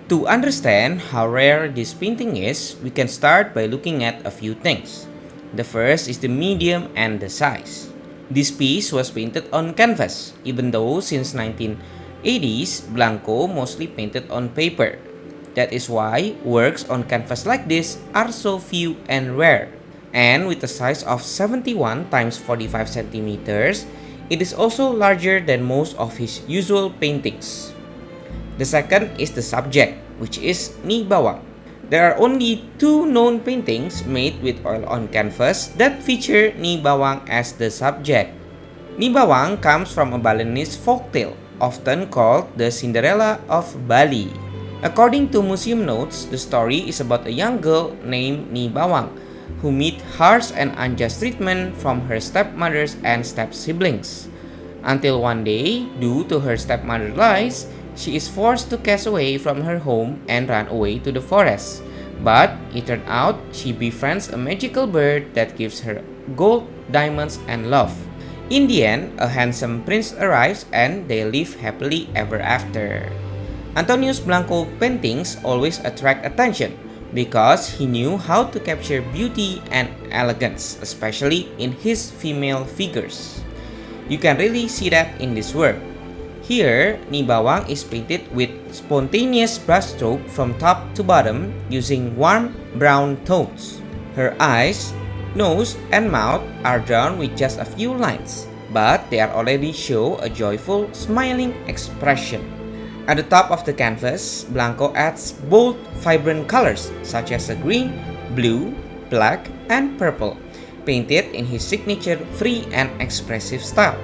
To understand how rare this painting is, we can start by looking at a few things. The first is the medium and the size. This piece was painted on canvas, even though since 1980s, Blanco mostly painted on paper. That is why works on canvas like this are so few and rare. And with a size of 71 times 45 centimeters, it is also larger than most of his usual paintings. The second is the subject, which is Ni Bawang. There are only two known paintings made with oil on canvas that feature Ni Bawang as the subject. Ni Bawang comes from a Balinese folktale, often called the Cinderella of Bali. According to museum notes, the story is about a young girl named Ni Bawang who meets harsh and unjust treatment from her stepmothers and step-siblings. Until one day, due to her stepmother's lies, she is forced to cast away from her home and run away to the forest. But it turned out she befriends a magical bird that gives her gold, diamonds, and love. In the end, a handsome prince arrives and they live happily ever after. Antonius Blanco paintings always attract attention because he knew how to capture beauty and elegance, especially in his female figures. You can really see that in this work. Here, Ni Bawang is painted with spontaneous brushstroke from top to bottom using warm brown tones. Her eyes, nose, and mouth are drawn with just a few lines, but they already show a joyful, smiling expression. At the top of the canvas, Blanco adds bold, vibrant colors such as the green, blue, black, and purple, painted in his signature free and expressive style.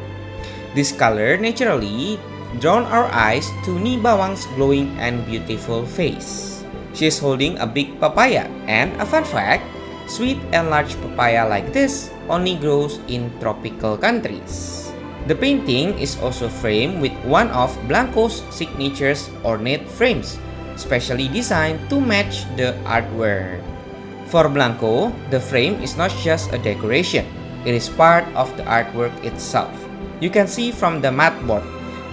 This color naturally drawn our eyes to Ni Bawang's glowing and beautiful face. She is holding a big papaya, and a fun fact, sweet and large papaya like this only grows in tropical countries. The painting is also framed with one of Blanco's signature's ornate frames, specially designed to match the artwork. For Blanco, the frame is not just a decoration, it is part of the artwork itself. You can see from the mat board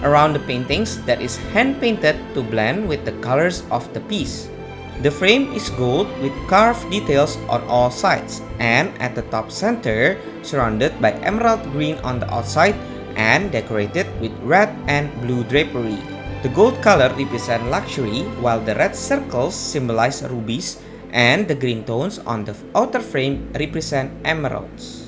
around the paintings that is hand-painted to blend with the colors of the piece. The frame is gold with carved details on all sides and at the top center, surrounded by emerald green on the outside and decorated with red and blue drapery. The gold color represents luxury while the red circles symbolize rubies and the green tones on the outer frame represent emeralds.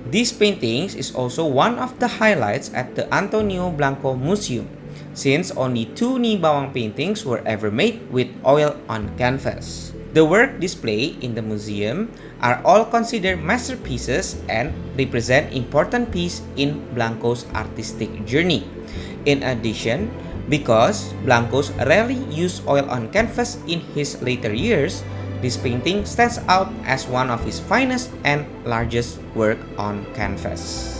This painting is also one of the highlights at the Antonio Blanco Museum, since only two Ni Bawang paintings were ever made with oil on canvas. The work displayed in the museum are all considered masterpieces and represent important piece in Blanco's artistic journey. In addition, because Blanco rarely used oil on canvas in his later years, this painting stands out as one of his finest and largest work on canvas.